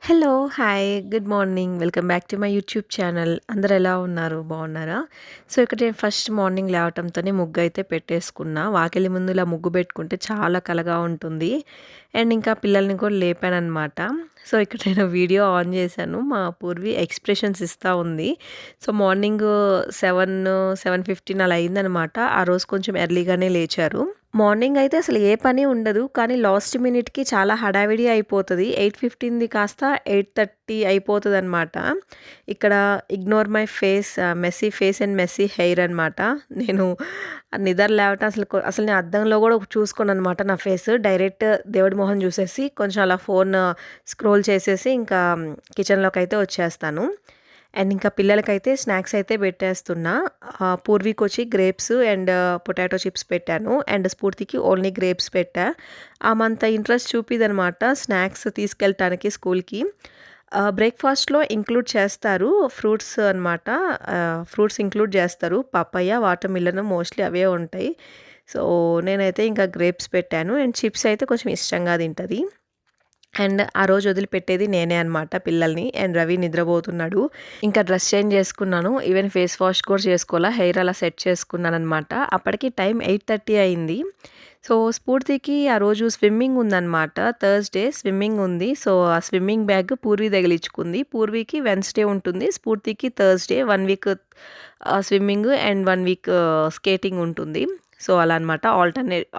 Hello! Hi. Good morning. Welcome back to my YouTube channel. అందరూ ఎలా ఉన్నారు? బాగున్నారా? సో, ఇక్కడ నేను ఫస్ట్ మార్నింగ్ లేవటంతోనే ముగ్గయితే పెట్టేసుకున్నా. వాకిలి ముందు ఇలా ముగ్గు పెట్టుకుంటే చాలా కళగా ఉంటుంది. అండ్ ఇంకా పిల్లల్ని కూడా లేపాననమాట. సో, ఇక్కడ నేను వీడియో ఆన్ చేశాను. మా పూర్వి ఎక్స్‌ప్రెషన్స్ ఇస్తా ఉంది. సో, మార్నింగ్ 7:15 అలా అయిందనమాట. ఆ రోజు కొంచెం ఎర్లీగానే లేచారు. మార్నింగ్ అయితే అసలు ఏ పని ఉండదు. కానీ లాస్ట్ మినిట్‌కి చాలా హడావిడి అయిపోతది. 8:15ది కాస్త 8:30 అయిపోతదనమాట. ఇక్కడ ignore my face messy face and messy hair అనమాట. నేను నిద్ర లేవటం అసలు నేను అద్దంలో కూడా చూసుకోననమాట నా ఫేస్. డైరెక్ట్ దేవుడి మొహం చూసేసి కొంచెం అలా ఫోన్ స్క్రోల్ చేసేసి ఇంకా కిచెన్‌లోకైతే వచ్చేస్తాను. అండ్ ఇంకా పిల్లలకైతే స్నాక్స్ అయితే పెట్టేస్తున్నా. పూర్వీకొచ్చి గ్రేప్స్ అండ్ పొటాటో చిప్స్ పెట్టాను. అండ్ స్ఫూర్తికి ఓన్లీ గ్రేప్స్ పెట్టా. ఆమంత ఇంట్రెస్ట్ చూపిదనమాట స్నాక్స్ తీసుకెళ్ళటానికి స్కూల్‌కి. బ్రేక్‌ఫాస్ట్‌లో ఇంక్లూడ్ చేస్తారు ఫ్రూట్స్ అనమాట. ఫ్రూట్స్ ఇంక్లూడ్ చేస్తారు. పపాయ, వాటర్ మిలన్ మోస్ట్‌లీ అవే ఉంటాయి. సో, నేనైతే ఇంకా గ్రేప్స్ పెట్టాను. అండ్ చిప్స్ అయితే కొంచెం ఇష్టంగా తింటది. అండ్ ఆ రోజు వదిలిపెట్టేది నేనే అనమాట పిల్లల్ని. అండ్ రవి నిద్రపోతున్నాడు. ఇంకా డ్రెస్ చేంజ్ చేసుకున్నాను. ఈవెన్ ఫేస్ వాష్ కూడా చేసుకోవాలా. హెయిర్ అలా సెట్ చేసుకున్నాననమాట. అప్పటికి టైం 8:30 అయింది. సో, స్ఫూర్తికి ఆ రోజు స్విమ్మింగ్ ఉందనమాట. థర్స్‌డే స్విమ్మింగ్ ఉంది. సో, ఆ స్విమ్మింగ్ బ్యాగ్ పూర్వి తగిలించుకుంది. పూర్వికి వెన్స్‌డే ఉంటుంది. స్ఫూర్తికి Thursday 1 week swimming and 1 week skating ఉంటుంది. సో, అలా అనమాట.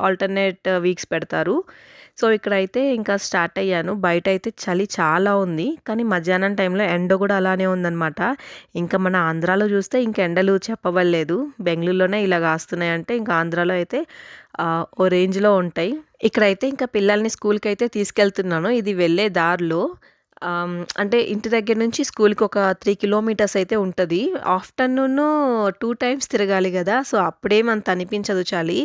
ఆల్టర్నేట్ వీక్స్ పెడతారు. సో, ఇక్కడైతే ఇంకా స్టార్ట్ అయ్యాను. బయటైతే చలి చాలా ఉంది. కానీ మధ్యాహ్నం టైంలో ఎండ గూడా అలానే ఉందనమాట. ఇంకా మన ఆంధ్రాలో చూస్తే ఇంక ఎండలు చెప్పబడలేదు. బెంగుళూరులోనే ఇలా కాస్తున్నాయంటే ఇంకా ఆంధ్రాలో అయితే ఓ రేంజ్‌లో ఉంటాయి. ఇక్కడైతే ఇంకా పిల్లల్ని స్కూల్‌కైతే తీసుకెళ్తున్నాను. ఇది వెళ్ళే దారిలో అంటే ఇంటి దగ్గర నుంచి స్కూల్‌కి ఒక 3 కిలోమీటర్స్ అయితే ఉంటది. ఆఫ్టర్‌నూను 2 టైమ్స్ తిరగాలి గదా! సో, అప్పుడేమంత అనిపించదు చలి.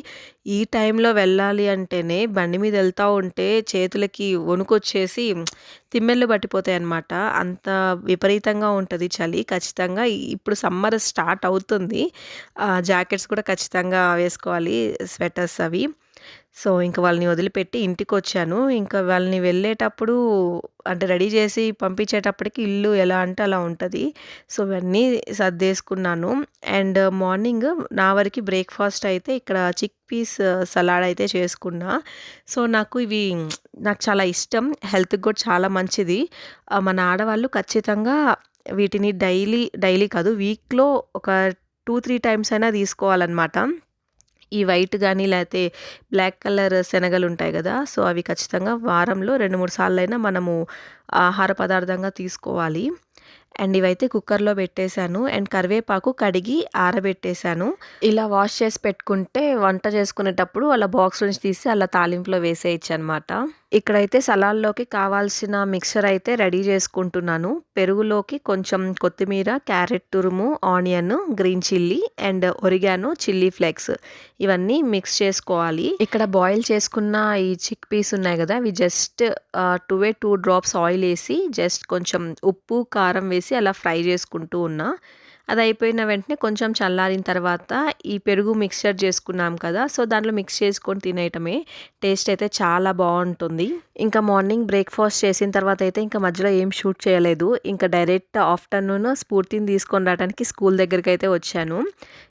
ఈ టైంలో వెళ్ళాలి అంటేనే బండి మీద ఎళ్తా ఉంటే చేతులకి వణుకొచ్చేసి తిమ్మెర్లు పట్టిపోతాయన్నమాట. అంత విపరీతంగా ఉంటది చలి. ఖచ్చితంగా ఇప్పుడు సమ్మర్ స్టార్ట్ అవుతుంది. జాకెట్స్ కూడా ఖచ్చితంగా వేసుకోవాలి. స్వెటర్స్ అవి. సో, ఇంక వాళ్ళని వదిలిపెట్టి ఇంటికొచ్చాను. ఇంకా వాళ్ళని వెళ్ళేటప్పుడు అంటే రెడీ చేసి పంపించేటప్పటికి ఇల్లు ఎలా అంటే అలా ఉంటది. సో, ఇవన్నీ సర్దేసుకున్నాను. అండ్ మార్నింగ్ నా వరకి బ్రేక్‌ఫాస్ట్ అయితే ఇక్కడ చిక్ పీస్ సలాడ్ అయితే చేసుకున్నా. సో, నాకు చాలా ఇష్టం. హెల్త్‌కి కూడా చాలా మంచిది. మన ఆడవాళ్ళు ఖచ్చితంగా వీటిని డైలీ కాదు వీక్‌లో ఒక 2, 3 టైమ్స్ అయినా తీసుకోవాలనమాట. ఈ వైట్ గానీ లేతే బ్లాక్ కలర్ శనగలుంటాయి గదా! సో, అవి ఖచ్చితంగా వారంలో 2, 3 సార్లైనా మనము ఆహార పదార్థంగా తీసుకోవాలి. అండ్ ఇవైతే కుక్కర్‌లో పెట్టేశాను. అండ్ కరివేపాకు కడిగి ఆరబెట్టేశాను. ఇలా వాష్ చేసి పెట్టుకుంటే వంట చేసుకునేటప్పుడు అలా బాక్స్ నుంచి తీసి అలా తాలింపులో వేసేయొచ్చనమాట. ఇక్కడైతే సలాడ్‌లోకి కావాల్సిన మిక్చర్ అయితే రెడీ చేసుకుంటున్నాను. పెరుగులోకి కొంచెం కొత్తిమీర, క్యారెట్ తురుము, onion, green chilli and oregano, chilli flakes ఇవన్నీ మిక్స్ చేసుకోవాలి. ఇక్కడ బాయిల్ చేసుకున్న ఈ చిక్ పీస్ ఉన్నాయి గదా! అవి జస్ట్ 2 డ్రాప్స్ ఆయిల్ ఏసి జస్ట్ కొంచెం ఉప్పు, కారం వేసి అలా ఫ్రై చేసుకుంటూ ఉన్నా. అది అయిపోయిన వెంటనే కొంచెం చల్లారిన తర్వాత ఈ పెరుగు మిక్స్చర్ చేసుకున్నాం కదా! సో, దాంట్లో మిక్స్ చేసుకొని తినేయటమే. టేస్ట్ అయితే చాలా బావుంటుంది. ఇంకా మార్నింగ్ బ్రేక్‌ఫాస్ట్ చేసిన తర్వాత అయితే ఇంకా మధ్యలో ఏం షూట్ చేయలేదు. ఇంకా డైరెక్ట్ ఆఫ్టర్‌నూన్ స్ఫూర్తిని తీసుకొని రావడానికి స్కూల్ దగ్గరికైతే వచ్చాను.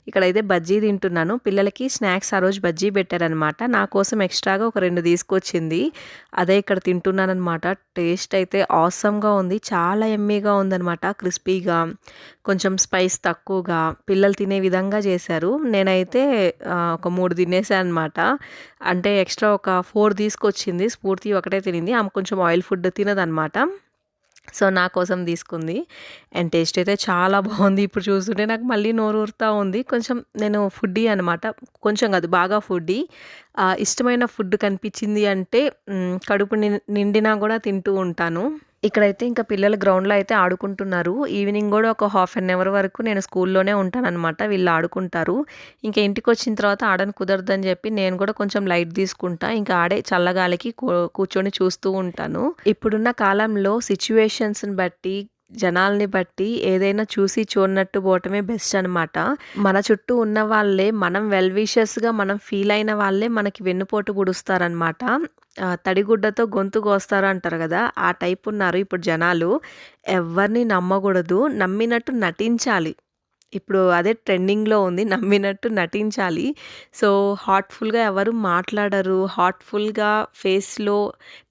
ఇక్కడైతే బజ్జీ తింటున్నాను. పిల్లలకి స్నాక్స్ ఆ రోజు బజ్జీ పెట్టారనమాట. నా కోసం ఎక్స్‌ట్రాగా ఒక 2 తీసుకొచ్చింది. అదే ఇక్కడ తింటున్నాననమాట. టేస్ట్ అయితే ఆసమ్‌గా ఉంది. చాలా యమ్మీగా ఉందనమాట. క్రిస్పీగా కొంచెం స్పైస్ తక్కువగా పిల్లలు తినే విధంగా చేశారు. నేనైతే ఒక 3 తినేసాననమాట. అంటే ఎక్స్‌ట్రా ఒక 4 తీసుకొచ్చింది. స్ఫూర్తి ఒకటే తినింది. ఆమె కొంచెం ఆయిల్ ఫుడ్ తినదనమాట. సో, నా కోసం తీసుకుంది. అండ్ టేస్ట్ అయితే చాలా బావుంది. ఇప్పుడు చూస్తుంటే నాకు మళ్ళీ నోరూరుతా ఉంది. కొంచెం నేను ఫుడ్డీ అనమాట. కొంచెం కాదు బాగా ఫుడ్డీ. ఇష్టమైన ఫుడ్ కనిపించింది అంటే కడుపు నిండినా కూడా తింటూ ఉంటాను. ఇక్కడైతే ఇంకా పిల్లలు గ్రౌండ్‌లో అయితే ఆడుకుంటున్నారు. ఈవినింగ్ గూడా ఒక హాఫ్ అన్ అవర్ వరకు నేను స్కూల్లోనే ఉంటాననమాట. వీళ్ళు ఆడుకుంటారు. ఇంక ఇంటికొచ్చిన తర్వాత ఆడను కుదరదని జెప్పి నేను గూడా కొంచెం లైట్ తీసుకుంటా. ఇంకా ఆడే చల్లగాలికి కూర్చొని చూస్తూ ఉంటాను. ఇప్పుడున్న కాలంలో సిట్యుయేషన్స్‌ని బట్టి జనాల్ని బట్టి ఏదైనా చూసి చూడనట్టు పోవటమే బెస్ట్ అనమాట. మన చుట్టూ ఉన్న వాళ్ళే మనం వెల్ విషర్స్‌గా మనం ఫీల్ అయిన వాళ్ళే మనకి వెన్నుపోటు పొడుస్తారనమాట. తడిగుడ్డతో గొంతు కోస్తారు అంటారు గదా! ఆ టైప్ ఉన్నారు ఇప్పుడు జనాలు. ఎవ్వరిని నమ్మగూడదు. నమ్మినట్టు నటించాలి. ఇప్పుడు అదే ట్రెండింగ్‌లో ఉంది. నమ్మినట్టు నటించాలి. సో, హార్ట్‌ఫుల్‌గా ఎవరు మాట్లాడరు. హార్ట్‌ఫుల్‌గా ఫేస్‌లో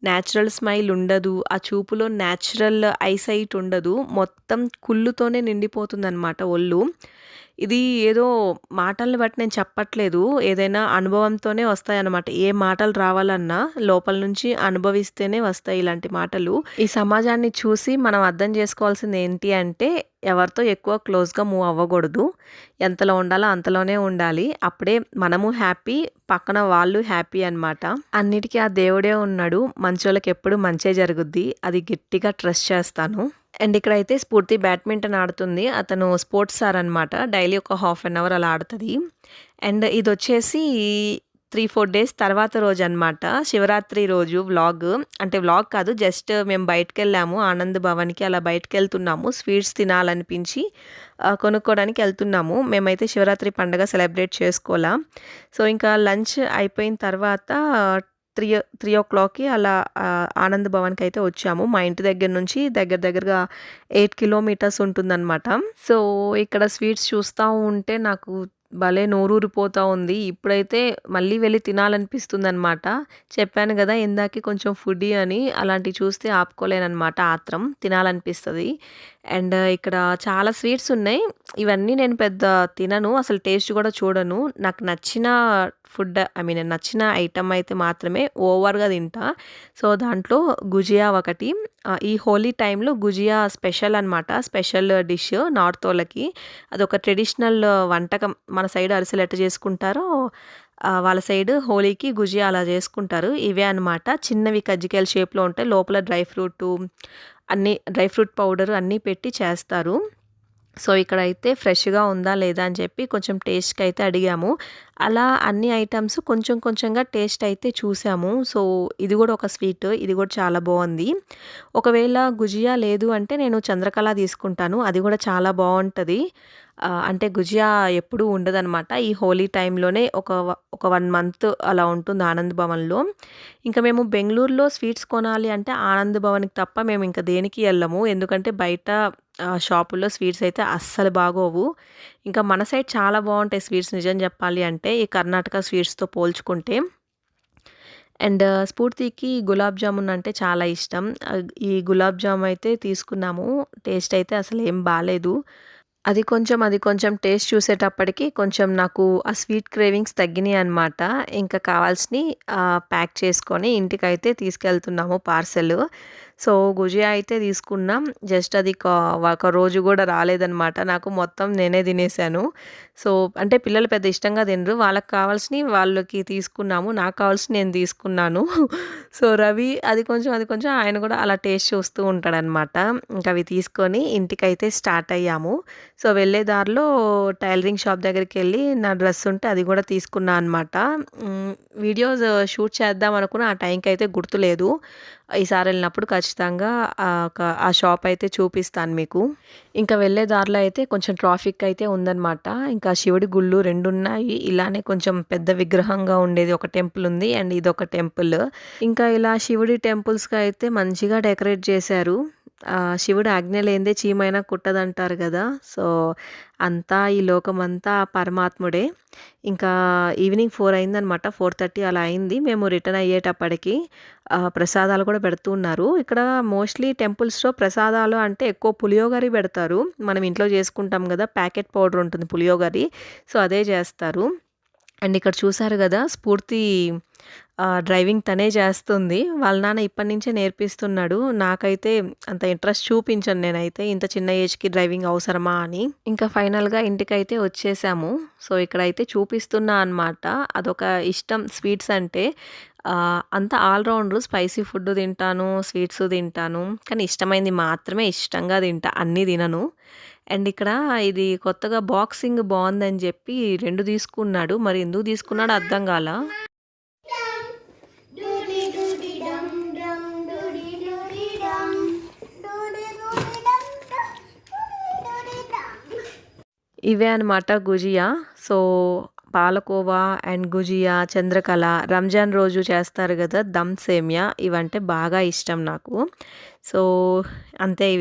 నేచురల్ స్మైల్ ఉండదు. ఆ చూపులో నేచురల్ ఐసైట్ ఉండదు. మొత్తం కుళ్ళుతోనే నిండిపోతుందనమాట ఒళ్ళు. ఇది ఏదో మాటల్ని బట్టి నేను చెప్పట్లేదు. ఏదైనా అనుభవంతోనే వస్తాయన్నమాట. ఏ మాటలు రావాలన్నా లోపల నుంచి అనుభవిస్తేనే వస్తాయి ఇలాంటి మాటలు. ఈ సమాజాన్ని చూసి మనం అర్థం చేసుకోవాల్సింది ఏంటి అంటే ఎవరితో ఎక్కువ క్లోజ్‌గా మూవ్ అవ్వకూడదు. ఎంతలో ఉండాలో అంతలోనే ఉండాలి. అప్పుడే మనము హ్యాపీ, పక్కన వాళ్ళు హ్యాపీ అనమాట. అన్నిటికి ఆ దేవుడే ఉన్నాడు. మంచోళ్ళకి ఎప్పుడు మంచే జరుగుద్ది. అది గట్టిగా ట్రస్ట్ చేస్తాను. అండ్ ఇక్కడైతే స్ఫూర్తి బ్యాడ్మింటన్ ఆడుతుంది. అతను స్పోర్ట్స్ సార్ అనమాట. డైలీ ఒక హాఫ్ అన్ అవర్ అలా ఆడుతది. అండ్ ఇదొచ్చేసి 3, 4 డేస్ తర్వాత రోజనమాట. శివరాత్రి రోజు వ్లాగ్. అంటే వ్లాగ్ కాదు. జస్ట్ మేము బయటికెళ్ళాము. ఆనంద్ భవన్‌కి అలా బయటికెళ్తున్నాము. స్వీట్స్ తినాలనిపించి కొనుక్కోవడానికి ఎళ్తున్నాము. మేమైతే శివరాత్రి పండగ సెలబ్రేట్ చేసుకోలా. సో, ఇంకా లంచ్ అయిపోయిన తర్వాత 3:00కి అలా ఆనంద్ భవన్‌కయితే వచ్చాము. మా ఇంటి దగ్గర నుంచి దగ్గరగా 8 కిలోమీటర్స్ ఉంటుందనమాట. సో, ఇక్కడ స్వీట్స్ చూస్తా ఉంటే నాకు భలే నోరూరిపోతా ఉంది. ఇప్పుడైతే మళ్ళీ వెళ్లి తినాలనిపిస్తుందనమాట. చెప్పాను గదా! ఇందాకే కొంచెం ఫుడ్డీ అని. అలాంటివి చూస్తే ఆపుకోలేననమాట ఆత్రం. తినాలనిపిస్తది. అండ్ ఇక్కడ చాలా స్వీట్స్ ఉన్నాయి. ఇవన్నీ నేను పెద్ద తినను. అసలు టేస్ట్ గూడా చూడను. నాకు నచ్చిన ఫుడ్ నచ్చిన ఐటెమ్ అయితే మాత్రమే ఓవర్‌గా తింటా. సో, దాంట్లో గుజియా ఒకటి. ఈ హోలీ టైంలో గుజియా స్పెషల్ అనమాట. స్పెషల్ డిష్ నార్తోళ్ళకి. అదొక ట్రెడిషనల్ వంటకం. మన సైడ్ అరిసెలు ఎట్ట చేసుకుంటారో వాళ్ళ సైడ్ హోలీకి గుజియా అలా చేసుకుంటారు. ఇవే అనమాట. చిన్నవి కజ్జికాయల షేప్‌లో ఉంటాయి. లోపల డ్రై ఫ్రూట్ పౌడర్ అన్నీ పెట్టి చేస్తారు. సో, ఇక్కడైతే ఫ్రెష్‌గా ఉందా లేదా అని చెప్పి కొంచెం టేస్ట్‌కైతే అడిగాము. అలా అన్ని ఐటెమ్స్ కొంచెం కొంచెంగా టేస్ట్ అయితే చూసాము. సో, ఇది గూడా ఒక స్వీట్. ఇది గూడా చాలా బావుంది. ఒకవేళ గుజియా లేదు అంటే నేను చంద్రకళ తీసుకుంటాను. అది గూడా చాలా బావుంటది. అంటే గుజియా ఎప్పుడూ ఉండదనమాట. ఈ హోలీ టైంలోనే ఒక 1 మంత్ అలా ఉంటుంది ఆనంద్ భవన్‌లో. ఇంకా మేము బెంగుళూరులో స్వీట్స్ కొనాలి అంటే ఆనంద్ భవన్‌కి తప్ప మేము ఇంక దేనికి ఎళ్ళము. ఎందుకంటే బయట షాపుల్లో స్వీట్స్ అయితే అస్సలు బాగోవు. ఇంకా మన సైడ్ చాలా బావుంటాయి స్వీట్స్ నిజం చెప్పాలి అంటే ఈ కర్ణాటక స్వీట్స్‌తో పోల్చుకుంటే. అండ్ స్ఫూర్తికి గులాబ్ జామున్ అంటే చాలా ఇష్టం. ఈ గులాబ్ జామ్ అయితే తీసుకున్నాము. టేస్ట్ అయితే అసలేం బాలేదు. అది కొంచెం టేస్ట్ చూసేటప్పటికి కొంచెం నాకు ఆ స్వీట్ క్రేవింగ్స్ తగ్గినియనమాట. ఇంకా కావాల్సినయి ప్యాక్ చేసుకొని ఇంటికైతే తీసుకెళ్తున్నాము పార్సెలు. సో, గుజియా అయితే తీసుకున్నాం. జస్ట్ అది ఒక రోజు గూడా రాలేదనమాట. నాకు మొత్తం నేనే తినేసాను. సో, అంటే పిల్లలు పెద్ద ఇష్టంగా తినరు. వాళ్ళకి కావాల్సినయి వాళ్ళకి తీసుకున్నాము. నాకు కావాల్సినయి నేను తీసుకున్నాను. సో, రవి అది కొంచెం ఆయన గూడా అలా టేస్ట్ చూస్తూ ఉంటాడనమాట. ఇంక అవి తీసుకొని ఇంటికైతే స్టార్ట్ అయ్యాము. సో, వెళ్ళే దారిలో టైలరింగ్ షాప్ దగ్గరికెళ్ళి నా డ్రెస్ ఉంటే అది గూడా తీసుకున్నా అనమాట. వీడియోస్ షూట్ చేద్దాం అనుకున్న ఆ టైంకయితే గుర్తులేదు. ఈసారి ఎళ్ళినప్పుడు ఖచ్చితంగా ఆ షాప్ అయితే చూపిస్తాను మీకు. ఇంకా వెళ్ళే దారిలో అయితే కొంచెం ట్రాఫిక్ అయితే ఉందనమాట. ఇంకా శివుడి గుళ్ళు 2 ఉన్నాయి. ఇలానే కొంచెం పెద్ద విగ్రహంగా ఉండేది ఒక టెంపుల్ ఉంది. అండ్ ఇదొక టెంపుల్. ఇంకా ఇలా శివుడి టెంపుల్స్‌కయితే మంచిగా డెకరేట్ చేశారు. శివుడు ఆజ్ఞ లేనిదే చీమైనా కుట్టదంటారు గదా! సో, అంతా ఈ లోకమంతా పరమాత్ముడే. ఇంకా ఈవినింగ్ 4 అయిందనమాట. 4:30 అలా అయింది. మేము రిటర్న్ అయ్యేటప్పటికి ప్రసాదాలు కూడా పెడుతూ ఉన్నారు. ఇక్కడ మోస్ట్‌లీ టెంపుల్స్‌లో ప్రసాదాలు అంటే ఎక్కువ పులియోగరి పెడతారు. మనం ఇంట్లో చేసుకుంటాం గదా! ప్యాకెట్ పౌడర్ ఉంటుంది పులియోగరి. సో, అదే చేస్తారు. అండ్ ఇక్కడ చూసారు గదా! స్ఫూర్తి డ్రైవింగ్ తనే చేస్తుంది. వాళ్ళ నాన్న ఇప్పటి నుంచే నేర్పిస్తున్నాడు. నాకైతే అంత ఇంట్రెస్ట్ చూపించను నేనైతే. ఇంత చిన్న ఏజ్‌కి డ్రైవింగ్ అవసరమా అని. ఇంకా ఫైనల్‌గా ఇంటికైతే వచ్చేసాము. సో, ఇక్కడైతే చూపిస్తున్నా అనమాట. అదొక ఇష్టం స్వీట్స్ అంటే. అంతా ఆల్ రౌండరు. స్పైసీ ఫుడ్ తింటాను, స్వీట్స్ తింటాను. కానీ ఇష్టమైంది మాత్రమే ఇష్టంగా తింటా. అన్నీ తినను. అండ్ ఇక్కడ ఇది కొత్తగా బాక్సింగ్ బావుందని జెప్పి 2 తీసుకున్నాడు. మరి ఎందుకు తీసుకున్నాడో అర్థం గాల. Doody doody dum dum doody doody dum doody doody dum dum ఇవే అనమాట గుజియా. సో, పాలకోవా అండ్ గుజియా, చంద్రకళ, రంజాన్ రోజు చేస్తారు గదా! దమ్ సేమియా ఇవంటే బాగా ఇష్టం నాకు. సో, అంతే ఈ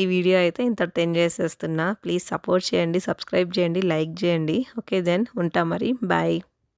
వీడియో అయితే ఇంతటితో ఎండ్ చేసేస్తున్నా. ప్లీజ్ సపోర్ట్ చేయండి, సబ్స్క్రైబ్ చేయండి, లైక్ చేయండి. ఓకే దెన్ ఉంటా మరి. బాయ్.